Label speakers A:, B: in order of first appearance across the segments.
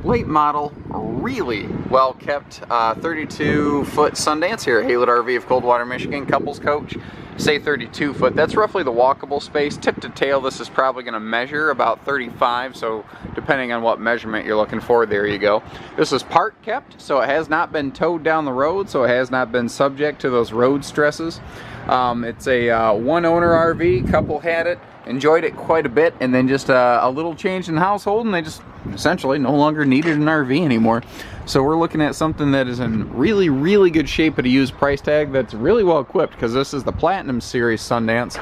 A: late model, really well kept 32-foot Sundance here at Heartland RV of Coldwater, Michigan, couples coach. Say 32 foot, that's roughly the walkable space. Tip to tail, this is probably going to measure about 35, so depending on what measurement you're looking for, there you go. This is park kept, so it has not been towed down the road, so it has not been subject to those road stresses. It's a one owner RV, couple had it, enjoyed it quite a bit, and then just a little change in the household, and they just essentially no longer needed an RV anymore. So we're looking at something that is in really, really good shape at a used price tag that's really well equipped, because this is the Platinum Series Sundance,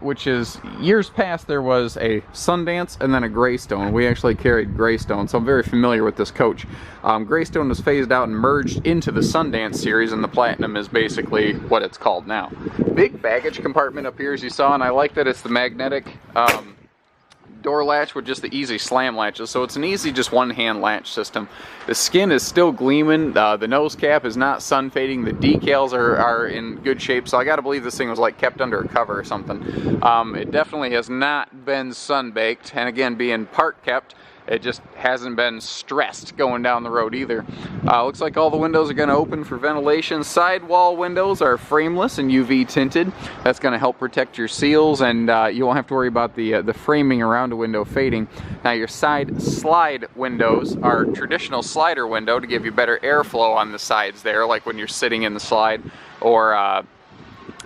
A: which is years past there was a Sundance and then a Greystone. We actually carried Greystone, so I'm very familiar with this coach. Greystone was phased out and merged into the Sundance series, and the Platinum is basically what it's called now. Big baggage compartment up here, as you saw, and I like that it's the magnetic door latch with just the easy slam latches, so it's an easy just one hand latch system. The skin is still gleaming, the nose cap is not sun fading, the decals are in good shape, so I gotta believe this thing was like kept under a cover or something. It definitely has not been sun baked, and again, being park kept, it just hasn't been stressed going down the road either. Looks like all the windows are going to open for ventilation. Sidewall windows are frameless and UV tinted. That's going to help protect your seals, and you won't have to worry about the framing around a window fading. Now your side slide windows are traditional slider window to give you better airflow on the sides there, like when you're sitting in the slide, or what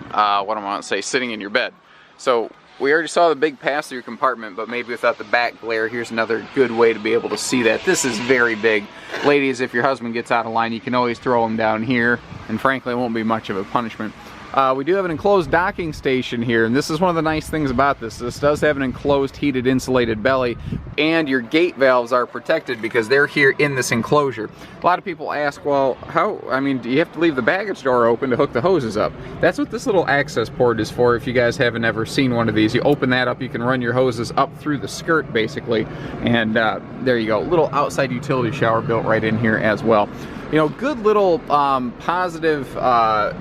A: do I want to say, sitting in your bed. So we already saw the big pass-through compartment, but maybe without the back glare, here's another good way to be able to see that. This is very big. Ladies, if your husband gets out of line, you can always throw him down here, and frankly, it won't be much of a punishment. We do have an enclosed docking station here, and this is one of the nice things about this. This does have an enclosed heated insulated belly, and your gate valves are protected because they're here in this enclosure. A lot of people ask, well, do you have to leave the baggage door open to hook the hoses up? That's what this little access port is for. If you guys haven't ever seen one of these, you open that up, you can run your hoses up through the skirt basically, and there you go. Little outside utility shower built right in here as well. You know, good little positive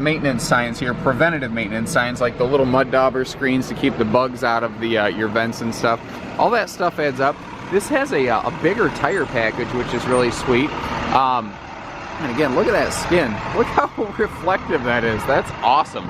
A: maintenance signs here, preventative maintenance signs, like the little mud dauber screens to keep the bugs out of the your vents and stuff. All that stuff adds up. This has a bigger tire package, which is really sweet. And again, look at that skin. Look how reflective that is. That's awesome.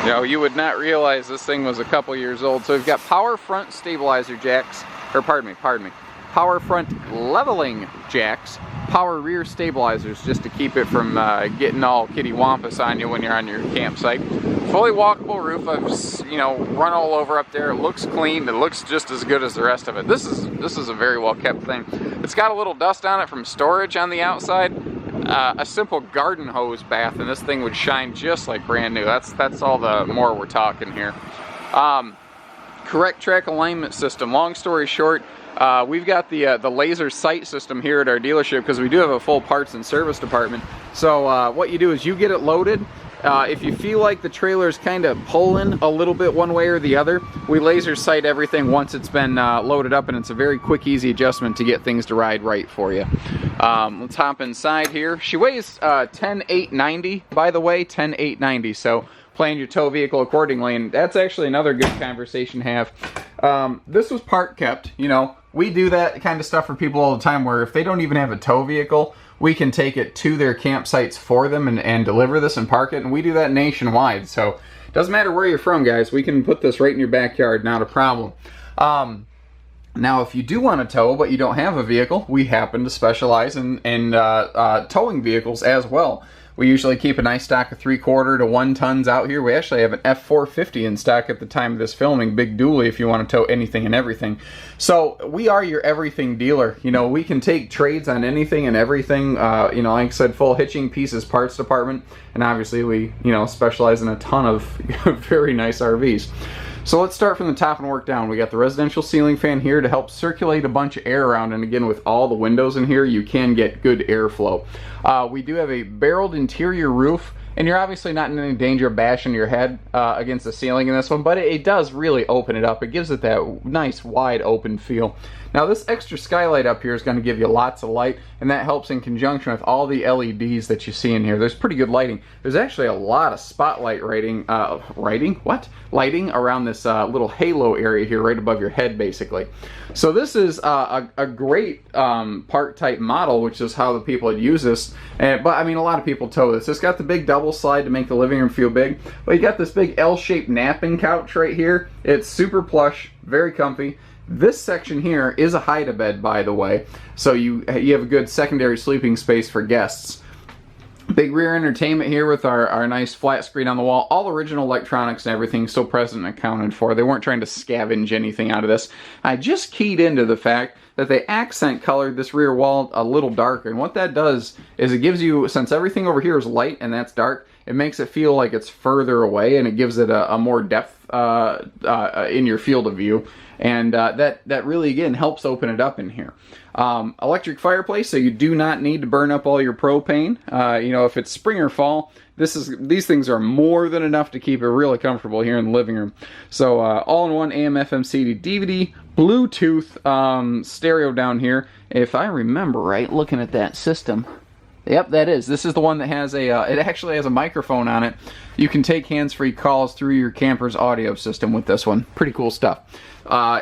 A: You know, you would not realize this thing was a couple years old. So we've got power front stabilizer jacks, or pardon me, power front leveling jacks, power rear stabilizers just to keep it from getting all kittywampus on you when you're on your campsite. Fully walkable roof. I've run all over up there. It looks clean. It looks just as good as the rest of it. This is a very well kept thing. It's got a little dust on it from storage on the outside. A simple garden hose bath and this thing would shine just like brand new. That's all the more we're talking here. Correct track alignment system. Long story short, we've got the laser sight system here at our dealership because we do have a full parts and service department. So what you do is you get it loaded. If you feel like the trailer is kind of pulling a little bit one way or the other, we laser sight everything once it's been loaded up, and it's a very quick, easy adjustment to get things to ride right for you. Let's hop inside here. She weighs 10,890, by the way, 10,890. So plan your tow vehicle accordingly, and that's actually another good conversation to have. This was park kept. You know, we do that kind of stuff for people all the time where if they don't even have a tow vehicle, we can take it to their campsites for them and deliver this and park it, and we do that nationwide. So it doesn't matter where you're from, guys. We can put this right in your backyard, not a problem. Now, if you do want to tow but you don't have a vehicle, we happen to specialize in towing vehicles as well. We usually keep a nice stock of 3/4 to 1 tons out here. We actually have an F450 in stock at the time of this filming, big dually if you want to tow anything and everything. So we are your everything dealer. You know, we can take trades on anything and everything. You know, like I said, full hitching pieces parts department, and obviously we, specialize in a ton of very nice RVs. So let's start from the top and work down. We got the residential ceiling fan here to help circulate a bunch of air around, and again, with all the windows in here, you can get good airflow. We do have a barreled interior roof, And you're obviously not in any danger of bashing your head against the ceiling in this one, but it does really open it up. It gives it that nice wide open feel. Now this extra skylight up here is going to give you lots of light, and that helps in conjunction with all the LEDs that you see in here. There's pretty good lighting. There's actually a lot of spotlight lighting around this little halo area here right above your head, basically. So this is a great park type model, which is how the people would use this. But I mean, a lot of people tow this. It's got the big double slide to make the living room feel big, but you got this big L-shaped napping couch right here. It's super plush, very comfy. This section here is a hide-a-bed, by the way, so you have a good secondary sleeping space for guests. Big rear entertainment here with our nice flat screen on the wall. All original electronics and everything still present and accounted for. They weren't trying to scavenge anything out of this. I just keyed into the fact that they accent colored this rear wall a little darker, and what that does is it gives you, since everything over here is light and that's dark, it makes it feel like it's further away, and it gives it a more depth in your field of view. And that really, again, helps open it up in here. Electric fireplace, so you do not need to burn up all your propane. You know, if it's spring or fall, these things are more than enough to keep it really comfortable here in the living room. So all-in-one AM, FM, CD, DVD, Bluetooth stereo down here. If I remember right, looking at that system. Yep, that is. This is the one that has it actually has a microphone on it. You can take hands-free calls through your camper's audio system with this one. Pretty cool stuff.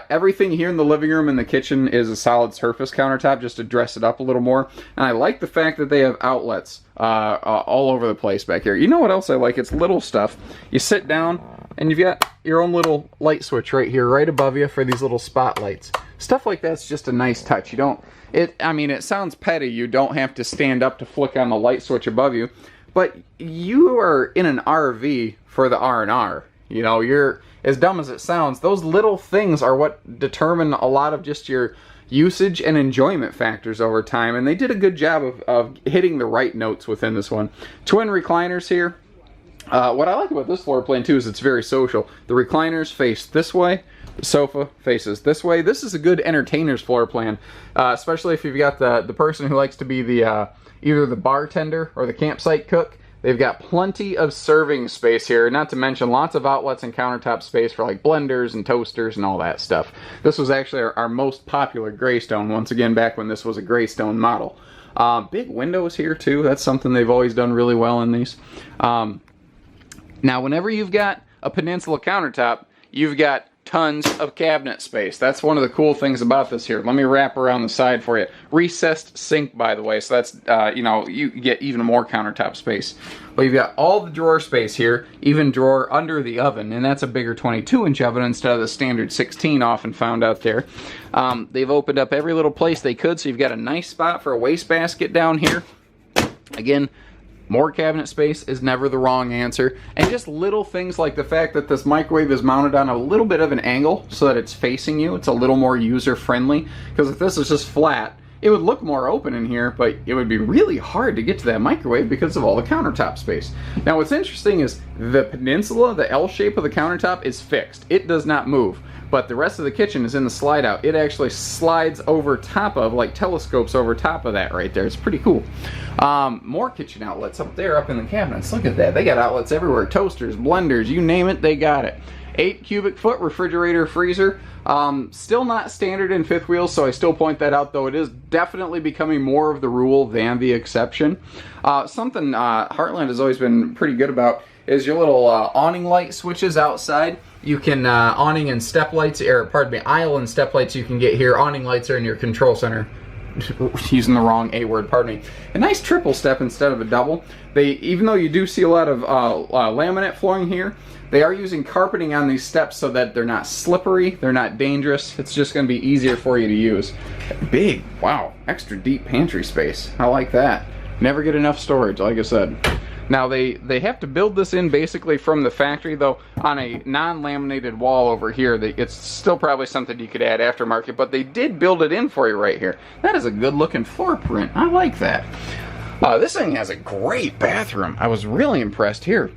A: Everything here in the living room and the kitchen is a solid surface countertop just to dress it up a little more. And I like the fact that they have outlets all over the place back here. You know what else I like? It's little stuff. You sit down and you've got your own little light switch right here, right above you for these little spotlights. Stuff like that's just a nice touch. You don't, I mean, it sounds petty. You don't have to stand up to flick on the light switch above you, but you are in an RV for the R&R. You know, you're, as dumb as it sounds, those little things are what determine a lot of just your usage and enjoyment factors over time, and they did a good job of hitting the right notes within this one. Twin recliners here. What I like about this floor plan too is it's very social. The recliners face this way, the sofa faces this way. This is a good entertainer's floor plan, especially if you've got the person who likes to be the either the bartender or the campsite cook. They've got plenty of serving space here, not to mention lots of outlets and countertop space for like blenders and toasters and all that stuff. This was actually our most popular Greystone, once again, back when this was a Greystone model. Big windows here too. That's something they've always done really well in these. Now, whenever you've got a Peninsula countertop, you've got tons of cabinet space. That's one of the cool things about this here. Let me wrap around the side for you. Recessed sink, by the way, so that's, you know, you get even more countertop space. But you've got all the drawer space here, even drawer under the oven, and that's a bigger 22-inch oven instead of the standard 16 often found out there. They've opened up every little place they could, so you've got a nice spot for a wastebasket down here. Again, more cabinet space is never the wrong answer. And just little things like the fact that this microwave is mounted on a little bit of an angle so that it's facing you. It's a little more user-friendly. Because if this is just flat, it would look more open in here, but it would be really hard to get to that microwave because of all the countertop space. Now what's interesting is the Peninsula, the L shape of the countertop, is fixed. It does not move. But the rest of the kitchen is in the slide out. It actually slides over top of, like telescopes over top of that right there. It's pretty cool. More kitchen outlets up there, up in the cabinets. Look at that. They got outlets everywhere. Toasters, blenders, you name it, they got it. 8 cubic foot refrigerator freezer. Still not standard in fifth wheels, so I still point that out, though it is definitely becoming more of the rule than the exception. Something Heartland has always been pretty good about is your little awning light switches outside. You can awning and step lights, or pardon me, aisle and step lights you can get here. Awning lights are in your control center. Using the wrong A word, pardon me. A nice triple step instead of a double. Even though you do see a lot of laminate flooring here, they are using carpeting on these steps so that they're not slippery, they're not dangerous. It's just going to be easier for you to use. Big, wow, extra deep pantry space. I like that. Never get enough storage, like I said. Now they have to build this in basically from the factory, though on a non-laminated wall over here. It's still probably something you could add aftermarket, but they did build it in for you right here. That is a good looking floor print. I like that. This thing has a great bathroom. I was really impressed here.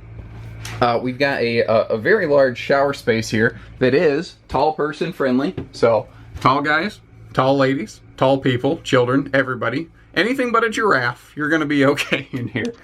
A: We've got a very large shower space here that is tall person friendly. So tall guys, tall ladies, tall people, children, everybody. Anything but a giraffe, you're going to be okay in here.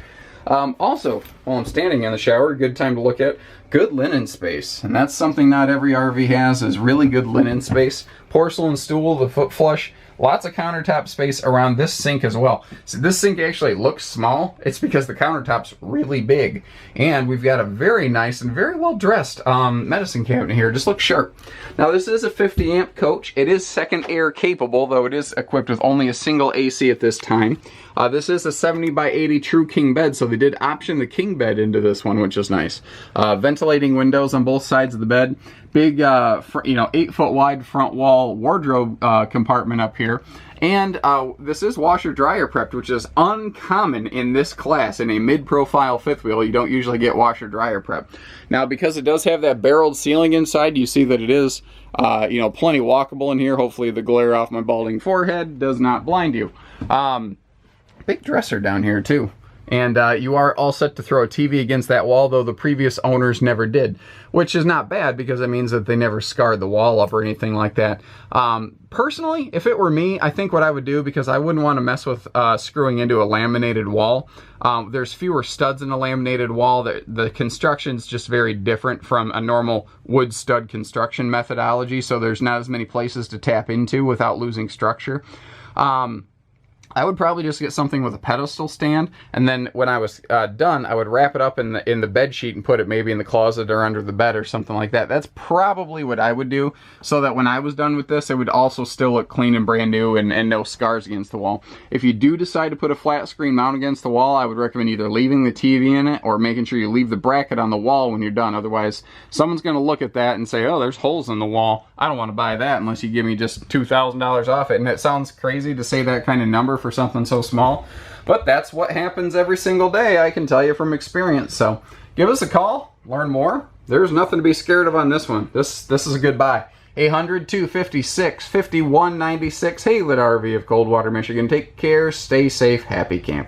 A: Also, while I'm standing in the shower, good time to look at good linen space. And that's something not every RV has, is really good linen space. Porcelain stool, the foot flush, lots of countertop space around this sink as well. So this sink actually looks small. It's because the countertop's really big. And we've got a very nice and very well dressed medicine cabinet here. Just looks sharp. Now this is a 50 amp coach. It is second air capable, though it is equipped with only a single AC at this time. This is a 70 by 80 true king bed, so they did option the king bed into this one, which is nice. Ventilating windows on both sides of the bed. Big, 8-foot wide front wall wardrobe compartment up here. And this is washer dryer prepped, which is uncommon in this class. In a mid-profile fifth wheel, you don't usually get washer dryer prepped. Now, because it does have that barreled ceiling inside, you see that it is, plenty walkable in here. Hopefully the glare off my balding forehead does not blind you. Big dresser down here too. And you are all set to throw a TV against that wall, though the previous owners never did, which is not bad because it means that they never scarred the wall up or anything like that. Personally, if it were me, I think what I would do, because I wouldn't want to mess with screwing into a laminated wall. There's fewer studs in a laminated wall. The construction's just very different from a normal wood stud construction methodology, so there's not as many places to tap into without losing structure. I would probably just get something with a pedestal stand, and then when I was done, I would wrap it up in the bed sheet and put it maybe in the closet or under the bed or something like that. That's probably what I would do, so that when I was done with this, it would also still look clean and brand new and no scars against the wall. If you do decide to put a flat screen mount against the wall, I would recommend either leaving the TV in it or making sure you leave the bracket on the wall when you're done. Otherwise, someone's going to look at that and say, oh, there's holes in the wall. I don't want to buy that unless you give me just $2,000 off it. And it sounds crazy to say that kind of number for something so small, but that's what happens every single day, I can tell you from experience. So give us a call, learn more. There's nothing to be scared of on this one. This is a good buy. 800-256-5196, Heartland RV of Coldwater, Michigan. Take care, stay safe, happy camping.